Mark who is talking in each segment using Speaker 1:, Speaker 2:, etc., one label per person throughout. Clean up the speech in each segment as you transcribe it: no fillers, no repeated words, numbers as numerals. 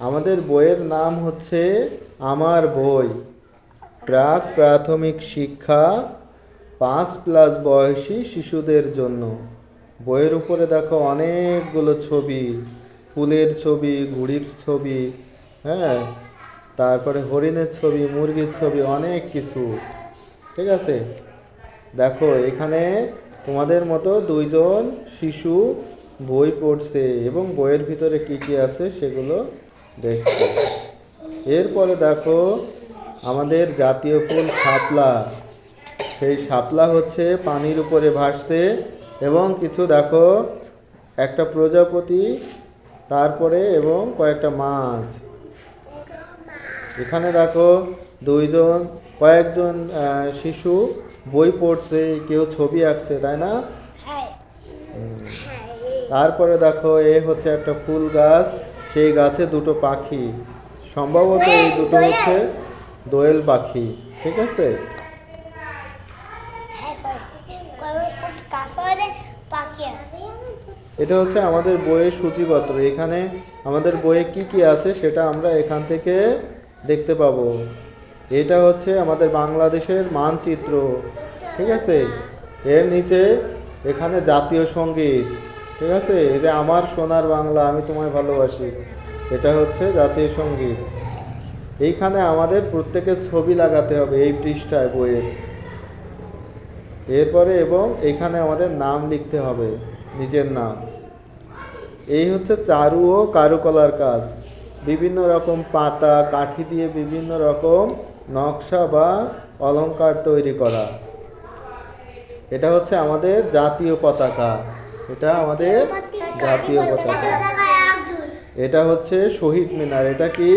Speaker 1: আমাদের বইয়ের নাম হচ্ছে আমার বই, প্রাক প্রাথমিক শিক্ষা 5+ বয়সী শিশুদের জন্য। বইয়ের উপরে দেখো অনেকগুলো ছবি, ফুলের ছবি, ঘুড়ির ছবি, হ্যাঁ, তারপরে হরিণের ছবি, মুরগির ছবি, অনেক কিছু। ঠিক আছে, দেখো এখানে তোমাদের মতো 2জন শিশু বই পড়ছে এবং বইয়ের ভিতরে কি কি আছে সেগুলো দেখছে। এরপরে দেখো আমাদের জাতীয় ফুল শাপলা। সেই শাপলা হচ্ছে পানির উপরে ভাসছে এবং কিছু দেখো একটা প্রজাপতি, তারপরে এবং কয়েকটা মাছ। এখানে দেখো কয়েকজন শিশু বই পড়ছে, কেউ ছবি আঁকছে, তাই না? তারপরে দেখো এ হচ্ছে একটা ফুল গাছ, সেই গাছে দুটো পাখি, সম্ভবত এই দুটো হচ্ছে দোয়েল পাখি। ঠিক আছে, এটা হচ্ছে আমাদের বইয়ের সূচিপত্র। এখানে আমাদের বইয়ে কি কি আছে সেটা আমরা এখান থেকে দেখতে পাবো। এটা হচ্ছে আমাদের বাংলাদেশের মানচিত্র। ঠিক আছে, এর নিচে এখানে জাতীয় সঙ্গীত। ঠিক আছে, এই যে আমার সোনার বাংলা আমি তোমায় ভালোবাসি, এটা হচ্ছে জাতীয় সঙ্গীত। এইখানে আমাদের প্রত্যেকের ছবি লাগাতে হবে এই পৃষ্ঠায় বইয়ের। এরপরে এবং এখানে আমাদের নাম লিখতে হবে, নিজের নাম। এই হচ্ছে চারু ও কারুকলার কাজ। বিভিন্ন রকম পাতা কাঠি দিয়ে বিভিন্ন রকম নকশা বা অলংকার তৈরি করা। এটা হচ্ছে আমাদের জাতীয় পতাকা, এটা আমাদের জাতীয় পতাকা। এটা হচ্ছে শহীদ মিনার। এটা কি?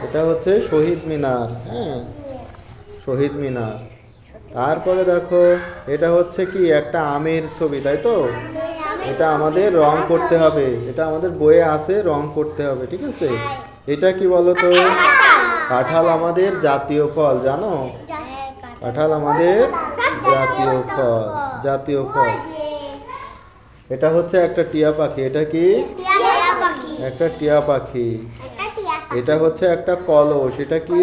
Speaker 1: এটা হচ্ছে শহীদ মিনার। হ্যাঁ, শহীদ মিনার। তারপরে দেখো এটা হচ্ছে কি একটা আমের ছবি, তাই তো? এটা আমাদের রং করতে হবে, এটা আমাদের বইয়ে আছে, রং করতে হবে। ঠিক আছে, এটা কি বলো তো? কাঁঠাল আমাদের জাতীয় ফল, জানো? কাঁঠাল আমাদের জাতীয় ফল, জাতীয় ফল। এটা হচ্ছে একটা টিয়া পাখি। এটা কি? একটা টিয়া পাখি। এটা হচ্ছে একটা কলস। এটা কি?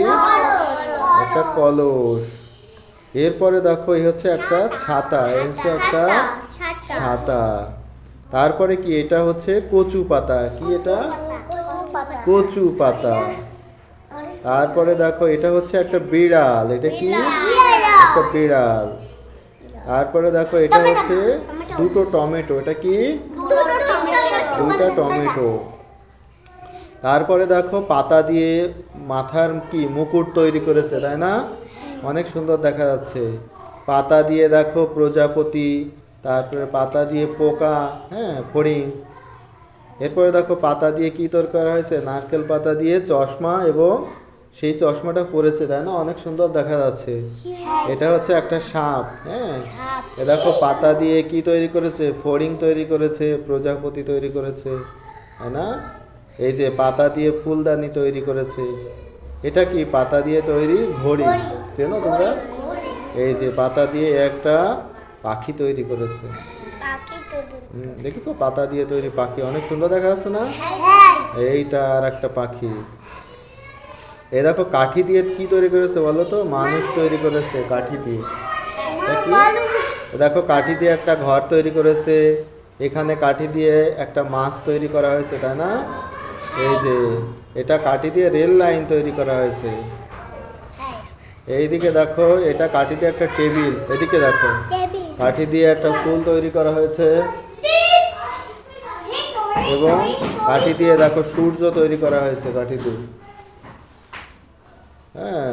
Speaker 1: একটা কলস। এরপরে দেখো এই হচ্ছে একটা ছাতা, এই হচ্ছে একটা ছাতা। তারপরে কি? এটা হচ্ছে কচু পাতা। কি এটা? কচু পাতা। তারপরে দেখো এটা হচ্ছে একটা বিড়াল। এটা কি? একটা বিড়াল। তারপরে দেখো এটা হচ্ছে দুটো টমেটো। এটা কি? দুটা টমেটো। তারপরে দেখো পাতা দিয়ে মাথার কি মুকুট তৈরি করেছে, তাই না? অনেক সুন্দর দেখা যাচ্ছে। পাতা দিয়ে দেখো প্রজাপতি, তারপরে পাতা দিয়ে পোকা, হ্যাঁ, ফড়িং। এরপরে দেখো পাতা দিয়ে কি তৈরি করা হয়েছে? নারকেল পাতা দিয়ে চশমা, এবং সেই চশমাটা পরেছে, তাই না? অনেক সুন্দর দেখা যাচ্ছে। এটা হচ্ছে একটা সাপ। হ্যাঁ, এ দেখো পাতা দিয়ে কি তৈরি করেছে? ফড়িং তৈরি করেছে, প্রজাপতি তৈরি করেছে, তাই না? এই যে পাতা দিয়ে ফুলদানি তৈরি করেছে। এটা কি? পাতা দিয়ে তৈরি ঘড়ি, চেনো তোমরা? এই যে পাতা দিয়ে একটা পাখি তৈরি করেছে। দেখেছো? পাতা দিয়ে তৈরি পাখি, অনেক সুন্দর দেখা যাচ্ছে না? এইটা আর একটা পাখি। এই দেখো কাঠি দিয়ে কি তৈরি করেছে বলো তো? মানুষ তৈরি করেছে কাঠি দিয়ে। দেখো কাঠি দিয়ে একটা ঘর তৈরি করেছে। এখানে কাঠি দিয়ে একটা মাছ তৈরি করা হয়েছে, তাই না? এই যে এটা কাঠি দিয়ে রেল লাইন তৈরি করা হয়েছে। এইদিকে দেখো এটা কাঠি দিয়ে একটা টেবিল। এদিকে দেখো কাঠি দিয়ে একটা ফুল তৈরি করা হয়েছে, এবং কাঠি দিয়ে দেখো সূর্য তৈরি করা হয়েছে কাঠি দিয়ে। হ্যাঁ,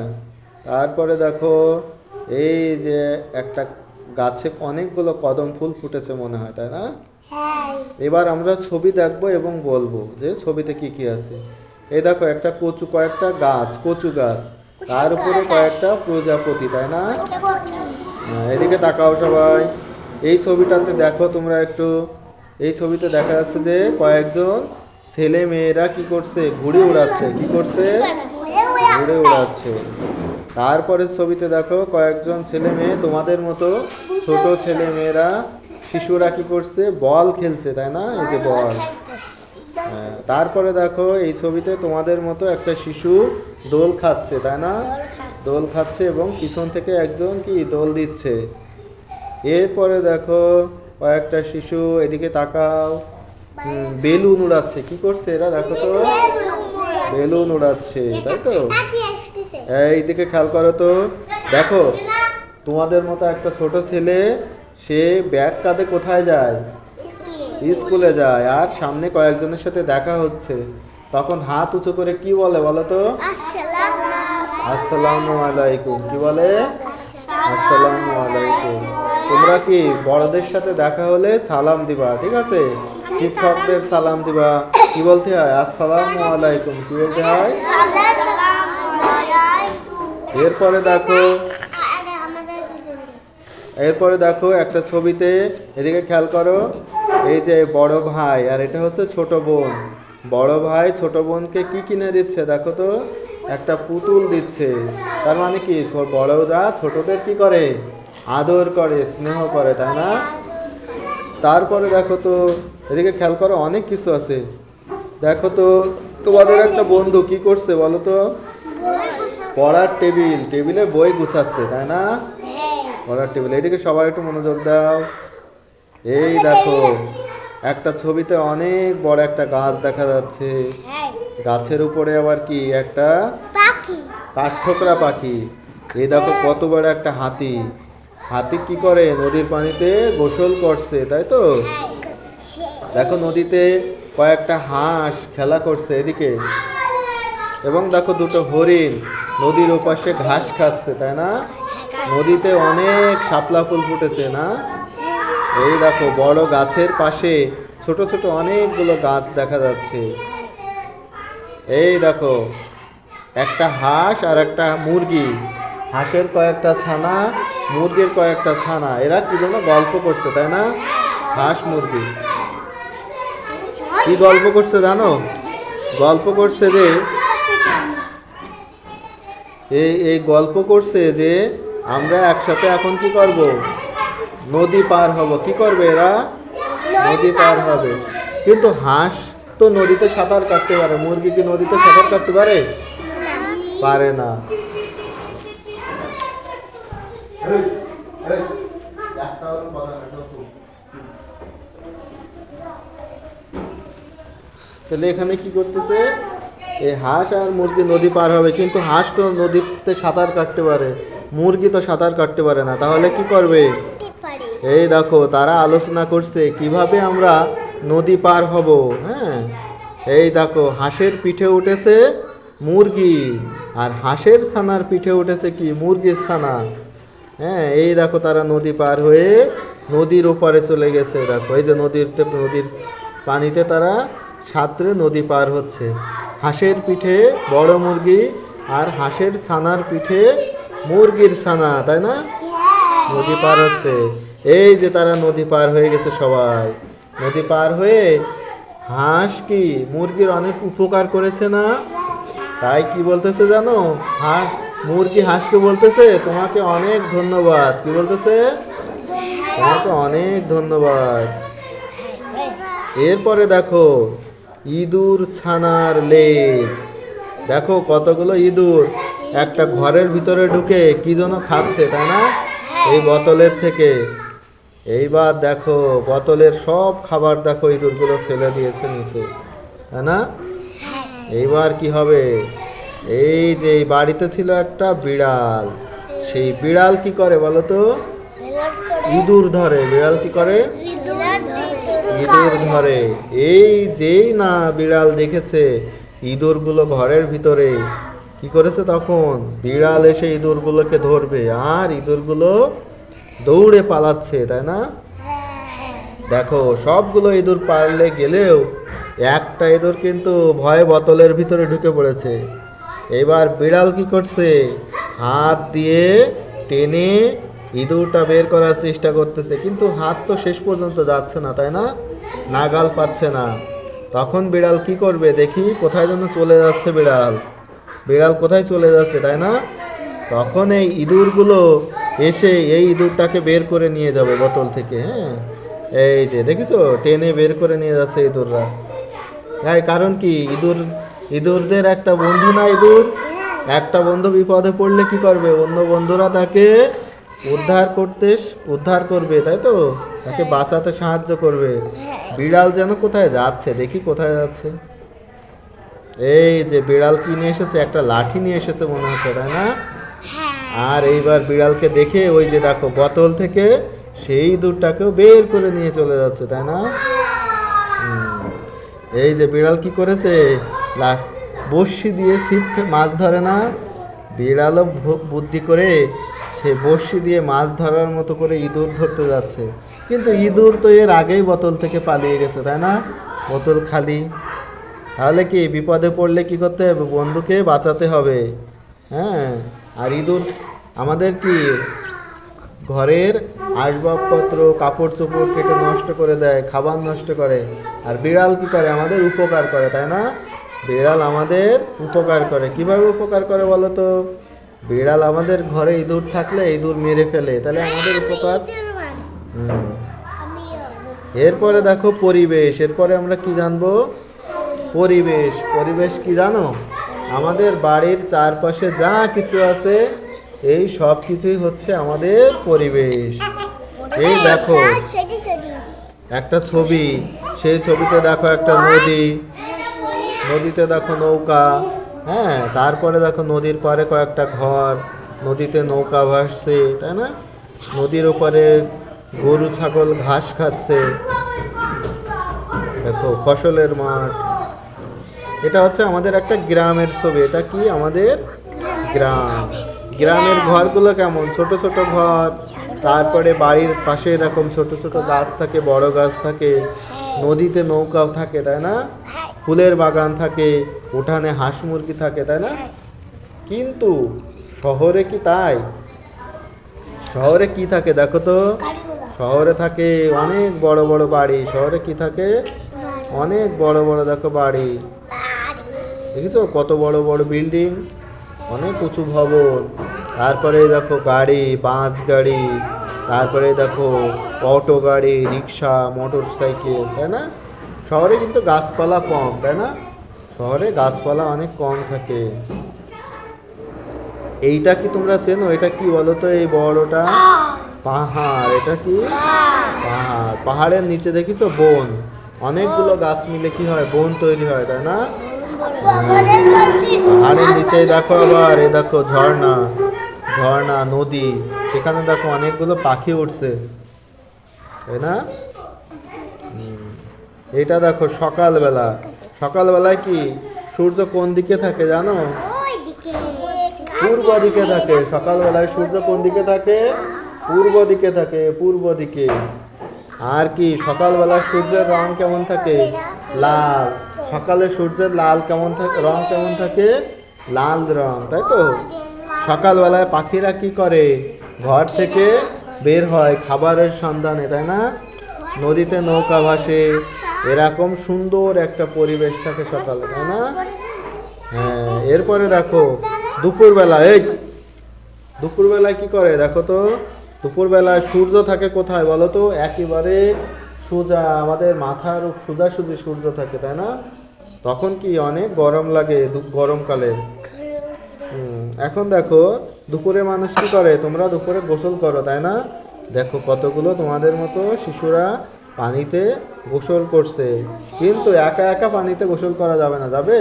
Speaker 1: তারপরে দেখো এই যে একটা গাছে অনেকগুলো কদম ফুল ফুটেছে মনে হয়, তাই না? এবার আমরা ছবি দেখবো এবং বলবো যে ছবিতে কি কি আছে। এই দেখো একটা কয়েকটা গাছ, কচু গাছ, তার উপরে কয়েকটা প্রজাপতি, তাই না? এদিকে তাকাও সবাই। এই ছবিটাতে দেখো তোমরা একটু, এই ছবিতে দেখা যাচ্ছে যে কয়েকজন ছেলে মেয়েরা কি করছে? ঘুড়ি উড়াচ্ছে। কি করছে? ঘুড়ি উড়াচ্ছে। তারপরে ছবিতে দেখো কয়েকজন ছেলে মেয়ে তোমাদের মতো ছোট ছেলে মেয়েরা, শিশুরা কি করছে? বল খেলছে, তাই না? এই যে বল। হ্যাঁ, তারপরে দেখো এই ছবিতে তোমাদের মতো একটা শিশু দোল খাচ্ছে, তাই না? দোল খাচ্ছে এবং পিছন থেকে একজন কি দোল দিচ্ছে। এরপরে দেখো কয়েকটা শিশু এদিকে তাকাও, বেলুন উড়াচ্ছে। কি করছে এরা দেখো তো? বেলুন উড়াচ্ছে, তাই তো? এইদিকে খেয়াল করো তো, দেখো তোমাদের মতো একটা ছোট ছেলে, সে ব্যাগ কাঁধে কোথায় যায়? স্কুলে যায়। আর সামনে কয়েকজনের সাথে দেখা হচ্ছে, তখন হাত উঁচু করে কি বলে বলো তো? আসসালামু আলাইকুম। কি বলে? আসসালামু আলাইকুম। তোমরা কি বড়দের সাথে দেখা হলে সালাম দিবা, ঠিক আছে? শিক্ষকদের সালাম দিবা, কি বলতে হয়? আসসালামু আলাইকুম। কি বলতে হয়? এরপরে দেখো, একটা ছবিতে, এদিকে খেয়াল করো, এই যে বড় ভাই আর এটা হচ্ছে ছোট বোন। বড় ভাই ছোট বোনকে কি কিনে দিচ্ছে দেখো তো? একটা পুতুল দিচ্ছে। তার মানে কি বড়রা ছোটদের কি করে? আদর করে, স্নেহ করে, তাই না? তারপরে দেখো তো, এদিকে খেয়াল করো, অনেক কিছু আছে। দেখো তো তোমাদের একটা বন্ধু কি করছে বলো তো? পড়ার টেবিলে বই গুছাচ্ছে, তাই না? পড়ার টেবিল। এদিকে সবাই একটু মনোযোগ দাও। এই দেখো একটা ছবিতে অনেক বড় একটা গাছ দেখা যাচ্ছে। গাছের উপরে আবার কি একটা কাঠঠোকরা পাখি। এই দেখো কত বড় একটা হাতি। হাতি কি করে? নদীর পানিতে গোসল করছে, তাই তো? দেখো নদীতে কয়েকটা হাঁস খেলা করছে এদিকে, এবং দেখো দুটো হরিণ নদীর ওপাশে ঘাস খাচ্ছে, তাই না? নদীতে অনেক শাপলা ফুল ফুটেছে না? এই দেখো বড় গাছের পাশে ছোট ছোট অনেকগুলো গাছ দেখা যাচ্ছে। এই দেখো একটা হাঁস আর একটা মুরগি, হাঁসের কয়েকটা ছানা, মুরগির কয়েকটা ছানা, এরা কি যেন গল্প করছে, তাই না? হাঁস মুরগি কি গল্প করছে জানো? গল্প করছে যে এই গল্প করছে যে আমরা একসাথে এখন কি করব? নদী পার হব। কি করবে এরা? নদী পার হবে। কিন্তু হাঁস তো নদীতে সাঁতার কাটতে পারে, মুরগি কি নদীতে সাঁতার কাটতে পারে? পারে না। তাহলে এখানে কি করতেছে? এই হাঁস আর মুরগি নদী পার হবে, কিন্তু হাঁস তো নদীতে সাঁতার কাটতে পারে, মুরগি তো সাঁতার কাটতে পারে না। তাহলে কি করবে? এই দেখো তারা আলোচনা করছে কিভাবে আমরা নদী পার হব। হ্যাঁ, এই দেখো হাঁসের পিঠে উঠেছে মুরগি, আর হাঁসের ছানার পিঠে উঠেছে কি? মুরগির ছানা। হ্যাঁ, এই দেখো তারা নদী পার হয়ে নদীর ওপারে চলে গেছে। দেখো এই যে নদীর পানিতে তারা সাঁতরে নদী পার হচ্ছে। হাঁসের পিঠে বড় মুরগি, আর হাঁসের ছানার পিঠে মুরগির ছানা, তাই না? নদী পার হচ্ছে। এই যে তারা নদী পার হয়ে গেছে সবাই। নদী পার হয়ে হাঁস কি মুরগির অনেক উপকার করেছে না? তাই কি বলতেছে জানো? মুরগি হাঁসকে বলতেছে তোমাকে অনেক ধন্যবাদ। কি বলতেছে? তোমাকে অনেক ধন্যবাদ। এরপরে দেখো ইঁদুর ছানার লেজ। দেখো কতগুলো ইঁদুর একটা ঘরের ভিতরে ঢুকে কি যেন খাচ্ছে, তাই না? এই বোতলের থেকে। এইবার দেখো বোতলের সব খাবার দেখো ইঁদুরগুলো ফেলে দিয়েছে নিচে, তাই না? এইবার কি হবে? এই যে বাড়িতে ছিল একটা বিড়াল, সেই বিড়াল কি করে বলো তো? ইঁদুর ধরে। বিড়াল কি করে? ইঁদুর ধরে। এই যেই না বিড়াল দেখেছে ইঁদুরগুলো ঘরের ভিতরে, কি করেছে তখন? বিড়াল এসে ইঁদুরগুলোকে ধরবে, আর ইঁদুরগুলো দৌড়ে পালাচ্ছে, তাই না? দেখো সবগুলো ইঁদুর পারলে গেলেও একটা ইঁদুর কিন্তু ভয়ে বোতলের ভিতরে ঢুকে পড়েছে। এবার বিড়াল কি করছে? হাত দিয়ে টেনে ইঁদুরটা বের করার চেষ্টা করতেছে, কিন্তু হাত তো শেষ পর্যন্ত যাচ্ছে না, তাই না? নাগাল পাচ্ছে না। তখন বিড়াল কি করবে দেখি? কোথায় যেন চলে যাচ্ছে বিড়াল। বিড়াল কোথায় চলে যাচ্ছে, তাই না? তখন এই ইঁদুরগুলো এসে এই ইঁদুরটাকে বের করে নিয়ে যাবে বোতল থেকে। হ্যাঁ, এই যে দেখেছো টেনে বের করে নিয়ে যাচ্ছে ইঁদুররা। এই কারণ কি, ইঁদুরদের একটা বন্ধু না ইঁদুর, একটা বন্ধু বিপদে পড়লে কি করবে, অন্য বন্ধুরা তাকে উদ্ধার করবে, তাই তো, তাকে বাঁচাতে সাহায্য করবে। বিড়াল যেন কোথায় যাচ্ছে, দেখি কোথায় যাচ্ছে। এই যে বিড়াল কি নিয়ে এসেছে, একটা লাঠি নিয়ে এসেছে মনে হচ্ছে, তাই না? আর এইবার বিড়ালকে দেখে ওই যে দেখো বোতল থেকে সেই দুধটাকেও বের করে নিয়ে চলে যাচ্ছে, তাই না? এই যে বিড়াল কি করেছে, বড়শি দিয়ে ছিপ মাছ ধরে না, বিড়ালও বুদ্ধি করে সে বড়শি দিয়ে মাছ ধরার মতো করে ইঁদুর ধরতে যাচ্ছে। কিন্তু ইঁদুর তো এর আগেই বোতল থেকে পালিয়ে গেছে, তাই না? বোতল খালি। তাহলে কি বিপদে পড়লে কি করতে হবে, বন্ধুকে বাঁচাতে হবে। হ্যাঁ, আর ইঁদুর আমাদের কি ঘরের আসবাবপত্র কাপড় চোপড় কেটে নষ্ট করে দেয়, খাবার নষ্ট করে। আর বিড়াল কি করে, আমাদের উপকার করে, তাই না? বিড়াল আমাদের উপকার করে। কিভাবে উপকার করে বলো তো? বিড়াল আমাদের ঘরে ইঁদুর থাকলে ইঁদুর মেরে ফেলে, তাহলে আমাদের উপকার। এরপরে দেখো পরিবেশ, এরপরে আমরা কি জানবো, পরিবেশ কি জানো, আমাদের বাড়ির চারপাশে যা কিছু আছে এই সব কিছুই হচ্ছে আমাদের পরিবেশ। এই দেখো একটা ছবি, সেই ছবিতে দেখো একটা নদী, নদীতে দেখো নৌকা, হ্যাঁ, তারপরে দেখো নদীর পাড়ে কয়েকটা ঘর, নদীতে নৌকা ভাসছে, তাই না? নদীর ওপারে গরু ছাগল ঘাস খাচ্ছে, দেখো ফসলের মাঠ। এটা হচ্ছে আমাদের একটা গ্রামের ছবি। এটা কি আমাদের গ্রামের ঘরগুলো কেমন, ছোট ছোট ঘর, তারপরে বাড়ির পাশে এরকম ছোট ছোট গাছ থাকে, বড় গাছ থাকে, নদীতে নৌকাও থাকে, তাই না? ফুলের বাগান থাকে, উঠানে হাঁস মুরগি থাকে, তাই না? কিন্তু শহরে কি তাই? শহরে কি থাকে দেখো তো, শহরে থাকে অনেক বড় বড় বাড়ি। শহরে কি থাকে, অনেক বড় বড় দেখো বাড়ি, দেখেছো কত বড় বড় বিল্ডিং, অনেক উঁচু ভবন। তারপরে দেখো গাড়ি, বাস গাড়ি, তারপরে দেখো অটো গাড়ি, রিক্সা, মোটর সাইকেল, তাই না? শহরে কিন্তু গাছপালা কম, তাই না? শহরে গাছপালা অনেক কম থাকে। এইটা কি তোমরা চেনো, এটা কি বলো তো, এই বড়টা পাহাড়। এটা কি পাহাড়, পাহাড়ের নিচে দেখিছো বন, অনেকগুলো গাছ মিলে কি হয়, বন তৈরি হয়, তাই না? পাহাড়ের নিচে দেখো আবার এই দেখো ঝর্ণা নদী, সেখানে দেখো অনেকগুলো পাখি উঠছে, তাই না? এটা দেখো সকালবেলায় কি সূর্য কোন দিকে থাকে জানো? পূর্ব দিকে থাকে। সকালবেলায় সূর্য কোন দিকে থাকে? পূর্ব দিকে। আর কি সকালবেলায় সূর্যের রং কেমন থাকে? লাল। সকালে সূর্যের রং কেমন থাকে? লাল রং, তাই তো? সকালবেলায় পাখিরা কি করে, ঘর থেকে বের হয় খাবারের সন্ধানে, তাই না? নদীতে নৌকা ভাসে, এরকম সুন্দর একটা পরিবেশ থাকে সকালে, তাই না? হ্যাঁ, এরপরে দেখো দুপুরবেলায় কি করে দেখো তো, দুপুরবেলায় সূর্য থাকে কোথায় বলো তো, একেবারে সোজা, আমাদের মাথার সোজাসুজি সূর্য থাকে, তাই না? তখন কি অনেক গরম লাগে গরমকালে। এখন দেখো দুপুরে মানুষ কি করে, তোমরা দুপুরে গোসল করো, তাই না? দেখো কতগুলো তোমাদের মতো শিশুরা পানিতে গোসল করছে। কিন্তু একা একা পানিতে গোসল করা যাবে না, যাবে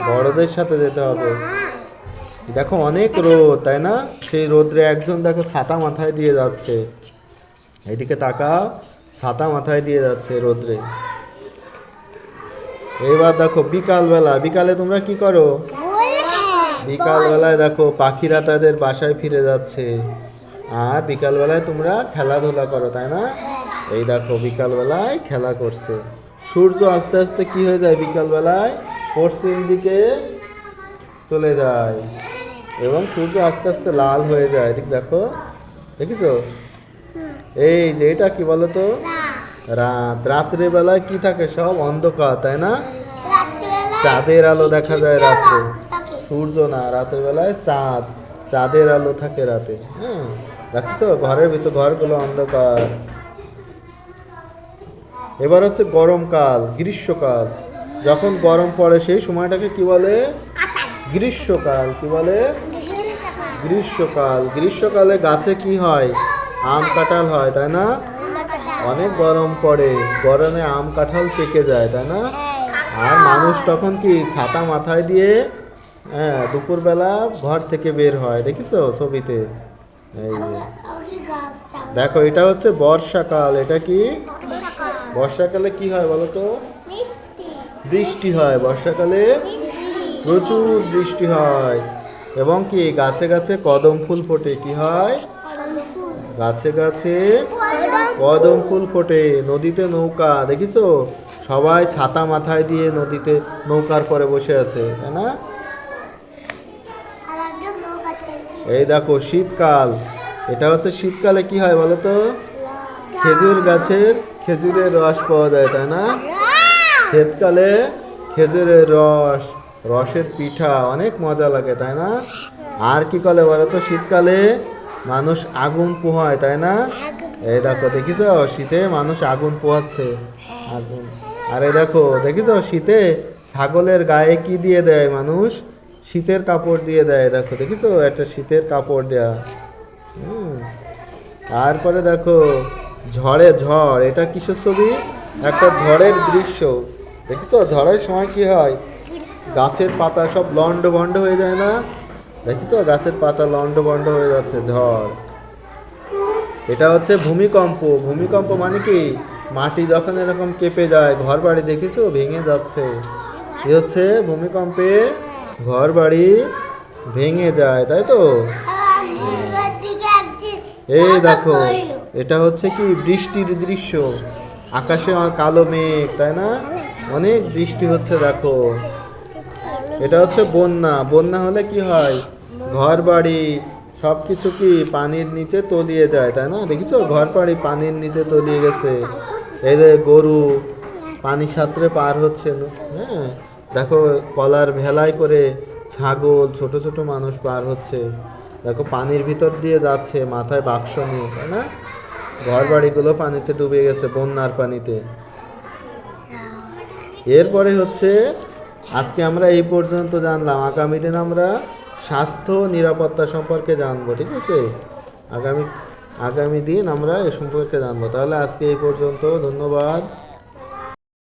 Speaker 1: বড়দের সাথে যেতে হবে। দেখো অনেক রোদ, তাই না? সেই রোদ্রে একজন দেখো ছাতা মাথায় দিয়ে যাচ্ছে, এদিকে তাকাও, ছাতা মাথায় দিয়ে যাচ্ছে রোদ্রে। এবার দেখো বিকালে তোমরা কি করো? বিকালবেলায় দেখো পাখিরা তাদের বাসায় ফিরে যাচ্ছে, আর বিকালবেলায় তোমরা খেলাধুলা করো, তাই না? এই দেখো বিকালবেলায় খেলা করছে। সূর্য আস্তে আস্তে কি হয়ে যায়, বিকালবেলায় পশ্চিম দিকে চলে যায় এবং সূর্য আস্তে আস্তে লাল হয়ে যায়। ঠিক দেখো, দেখিছো? এই যে এটা কি বলতো, রাত্রে বেলায় কি থাকে, সব অন্ধকার, তাই না? চাঁদের আলো দেখা যায় রাত্রে, সূর্য না, রাতের বেলায় চাঁদের আলো থাকে রাতে। হ্যাঁ, দেখছো ঘরের ভিতর ঘরগুলো অন্ধকার। এবার হচ্ছে গরমকাল, গ্রীষ্মকাল। যখন গরম পড়ে সেই সময়টাকে কি বলে? গ্রীষ্মকাল। কি বলে? গ্রীষ্মকাল। গ্রীষ্মকালে গাছে কি হয়? আম কাঁঠাল হয়, তাই না? অনেক গরম পড়ে, গরমে আম কাঁঠাল পেকে যায়, তাই না? আর মানুষ তখন কি ছাতা মাথায় দিয়ে দুপুরবেলা ঘর থেকে বের হয়, দেখিছো ছবিতে? এই যে দেখো, এটা হচ্ছে বর্ষাকাল। এটা কি? বর্ষাকালে কি হয় বলো তো? বৃষ্টি হয়। বর্ষাকালে প্রচুর বৃষ্টি হয় এবং কি গাছে গাছে কদম ফুল ফোটে। কি হয়? গাছে গাছে কদম ফুল ফোটে। নদীতে নৌকা, দেখিছো? সবাই ছাতা মাথায় দিয়ে নদীতে নৌকার পরে বসে আছে, তাই না? এই দেখো শীতকাল। এটা হচ্ছে শীতকালে কি হয় বলো তো? খেজুর গাছের খেজুরের রস পাওয়া যায়, তাই না? শীতকালে খেজুরের রস, রসের পিঠা অনেক মজা লাগে, তাই না? আর কি করে বলো তো? শীতকালে মানুষ আগুন পোহায়, তাই না? এই দেখো, দেখিছো শীতে মানুষ আগুন পোহাচ্ছে। আগুন। আর এই দেখো, দেখিছো শীতে ছাগলের গায়ে কি দিয়ে দেয় মানুষ? শীতের কাপড় দিয়ে দেয়। দেখো, দেখিছো একটা শীতের কাপড় দেয়া। তারপরে দেখো ঝড়ে ঝড়। এটা কিসের ছবি? একটা ঝড়ের দৃশ্য। দেখিছো ঝড়ের সময় কি হয়? গাছের পাতা সব লন্ড ভন্ড হয়ে যায় না? দেখিছো গাছের পাতা লন্ড ভন্ড হয়ে যাচ্ছে, ঝড়। এটা হচ্ছে ভূমিকম্প। ভূমিকম্প মানে কি? মাটি যখন এরকম কেঁপে যায়, ঘর বাড়ি দেখিছো ভেঙে যাচ্ছে, এ হচ্ছে ভূমিকম্পে ঘর বাড়ি ভেঙে যায়, তাই তো? এই দেখো, এটা হচ্ছে কি? বৃষ্টির দৃশ্য। আকাশে কালো মেঘ, তাই না? অনেক বৃষ্টি হচ্ছে, দেখো। এটা হচ্ছে বন্যা। বন্যা হলে কি হয়? ঘর বাড়ি সব কিছু কি পানির নিচে তলিয়ে যায়, তাই না? দেখিছো ঘর বাড়ি পানির নিচে তলিয়ে গেছে। এই যে গরু পানি সাঁতরে পার হচ্ছে, হ্যাঁ। দেখো কলার ভেলায় করে ছাগল, ছোট ছোট মানুষ পার হচ্ছে। দেখো পানির ভিতর দিয়ে যাচ্ছে মাথায় বাক্স নিয়ে, তাই না? ঘর বাড়িগুলো পানিতে ডুবে গেছে, বন্যার পানিতে। এরপরে হচ্ছে আজকে আমরা এই পর্যন্ত জানলাম। আগামী দিন আমরা স্বাস্থ্য নিরাপত্তা সম্পর্কে জানবো, ঠিক আছে? আগামী দিন আমরা এ সম্পর্কে জানবো। তাহলে আজকে এই পর্যন্ত, ধন্যবাদ।